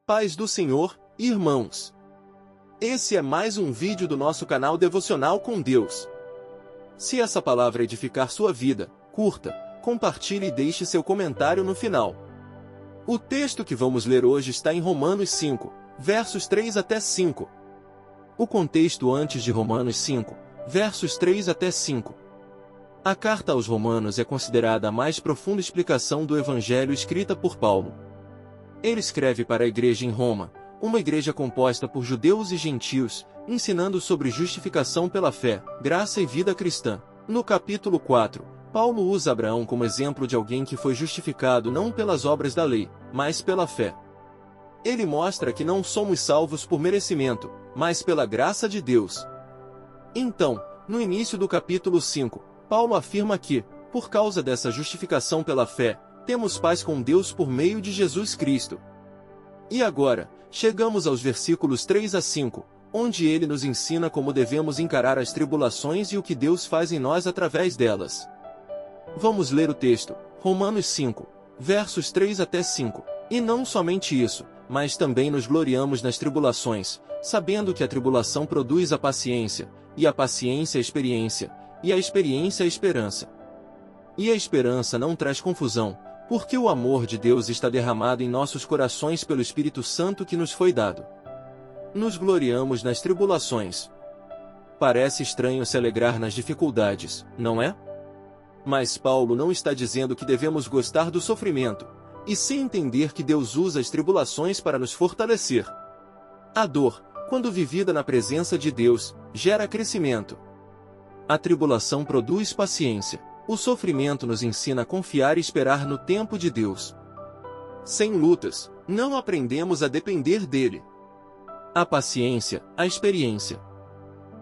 Paz do Senhor, irmãos. Esse é mais um vídeo do nosso canal Devocional com Deus. Se essa palavra edificar sua vida, curta, compartilhe e deixe seu comentário no final. O texto que vamos ler hoje está em Romanos 5, versos 3 até 5. O contexto antes de Romanos 5, versos 3 até 5. A carta aos Romanos é considerada a mais profunda explicação do Evangelho escrita por Paulo. Ele escreve para a igreja em Roma, uma igreja composta por judeus e gentios, ensinando sobre justificação pela fé, graça e vida cristã. No capítulo 4, Paulo usa Abraão como exemplo de alguém que foi justificado não pelas obras da lei, mas pela fé. Ele mostra que não somos salvos por merecimento, mas pela graça de Deus. Então, no início do capítulo 5, Paulo afirma que, por causa dessa justificação pela fé, temos paz com Deus por meio de Jesus Cristo. E agora, chegamos aos versículos 3 a 5, onde ele nos ensina como devemos encarar as tribulações e o que Deus faz em nós através delas. Vamos ler o texto, Romanos 5, versos 3 até 5. E não somente isso, mas também nos gloriamos nas tribulações, sabendo que a tribulação produz a paciência, e a paciência a experiência, e a experiência a esperança. E a esperança não traz confusão, porque o amor de Deus está derramado em nossos corações pelo Espírito Santo que nos foi dado. Nos gloriamos nas tribulações. Parece estranho se alegrar nas dificuldades, não é? Mas Paulo não está dizendo que devemos gostar do sofrimento, e sim entender que Deus usa as tribulações para nos fortalecer. A dor, quando vivida na presença de Deus, gera crescimento. A tribulação produz paciência. O sofrimento nos ensina a confiar e esperar no tempo de Deus. Sem lutas, não aprendemos a depender dele. A paciência, a experiência.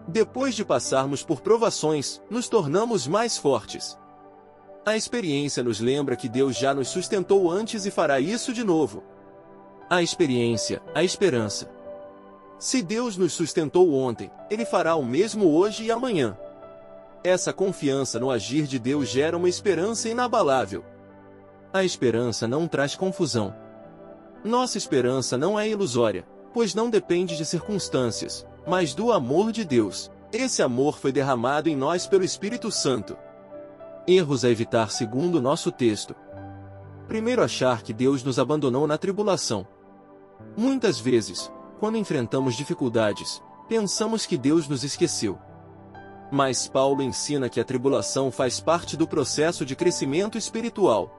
Depois de passarmos por provações, nos tornamos mais fortes. A experiência nos lembra que Deus já nos sustentou antes e fará isso de novo. A experiência, a esperança. Se Deus nos sustentou ontem, Ele fará o mesmo hoje e amanhã. Essa confiança no agir de Deus gera uma esperança inabalável. A esperança não traz confusão. Nossa esperança não é ilusória, pois não depende de circunstâncias, mas do amor de Deus. Esse amor foi derramado em nós pelo Espírito Santo. Erros a evitar segundo o nosso texto. Primeiro, achar que Deus nos abandonou na tribulação. Muitas vezes, quando enfrentamos dificuldades, pensamos que Deus nos esqueceu. Mas Paulo ensina que a tribulação faz parte do processo de crescimento espiritual.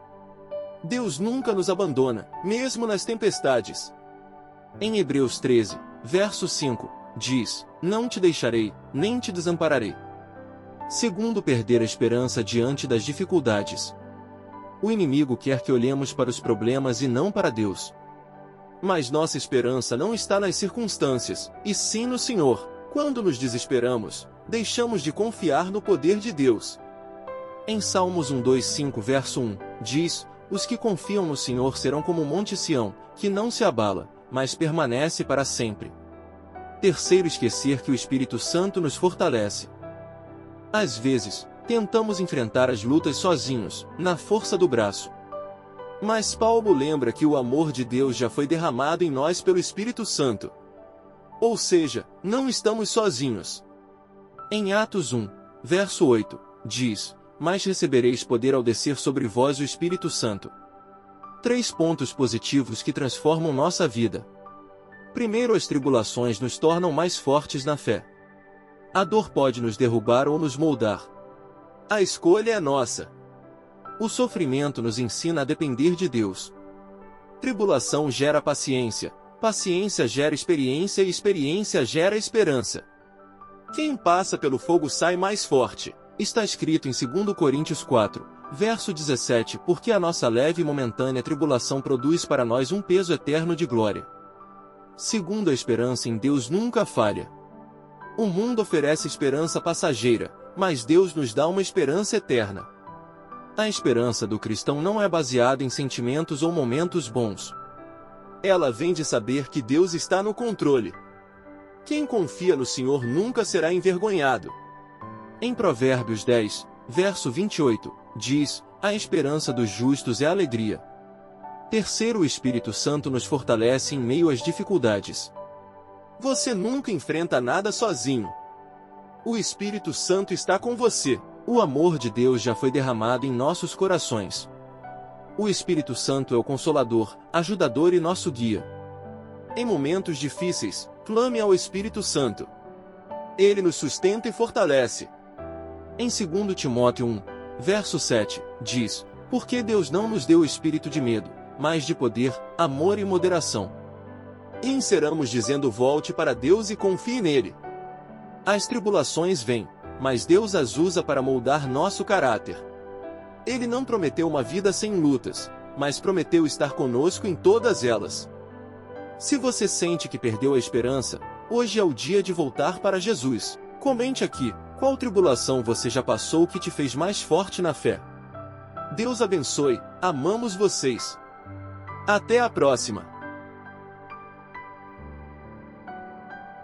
Deus nunca nos abandona, mesmo nas tempestades. Em Hebreus 13, verso 5, diz: "Não te deixarei, nem te desampararei." Segundo, perder a esperança diante das dificuldades. O inimigo quer que olhemos para os problemas e não para Deus. Mas nossa esperança não está nas circunstâncias, e sim no Senhor. Quando nos desesperamos, deixamos de confiar no poder de Deus. Em Salmos 125 verso 1, diz: "Os que confiam no Senhor serão como o monte Sião, que não se abala, mas permanece para sempre." Terceiro, esquecer que o Espírito Santo nos fortalece. Às vezes, tentamos enfrentar as lutas sozinhos, na força do braço. Mas Paulo lembra que o amor de Deus já foi derramado em nós pelo Espírito Santo. Ou seja, não estamos sozinhos. Em Atos 1, verso 8, diz: "Mas recebereis poder ao descer sobre vós o Espírito Santo." 3 pontos positivos que transformam nossa vida. Primeiro, as tribulações nos tornam mais fortes na fé. A dor pode nos derrubar ou nos moldar. A escolha é nossa. O sofrimento nos ensina a depender de Deus. Tribulação gera paciência, paciência gera experiência e experiência gera esperança. Quem passa pelo fogo sai mais forte. Está escrito em 2 Coríntios 4, verso 17, "Porque a nossa leve e momentânea tribulação produz para nós um peso eterno de glória." Segundo, a esperança em Deus nunca falha. O mundo oferece esperança passageira, mas Deus nos dá uma esperança eterna. A esperança do cristão não é baseada em sentimentos ou momentos bons. Ela vem de saber que Deus está no controle. Quem confia no Senhor nunca será envergonhado. Em Provérbios 10, verso 28, diz: "A esperança dos justos é alegria." Terceiro, o Espírito Santo nos fortalece em meio às dificuldades. Você nunca enfrenta nada sozinho. O Espírito Santo está com você. O amor de Deus já foi derramado em nossos corações. O Espírito Santo é o Consolador, ajudador e nosso guia. Em momentos difíceis, clame ao Espírito Santo. Ele nos sustenta e fortalece. Em 2 Timóteo 1, verso 7, diz: porque Deus não nos deu o espírito de medo, mas de poder, amor e moderação. E encerramos dizendo: volte para Deus e confie nele. As tribulações vêm, mas Deus as usa para moldar nosso caráter. Ele não prometeu uma vida sem lutas, mas prometeu estar conosco em todas elas. Se você sente que perdeu a esperança, hoje é o dia de voltar para Jesus. Comente aqui, qual tribulação você já passou que te fez mais forte na fé. Deus abençoe, amamos vocês. Até a próxima!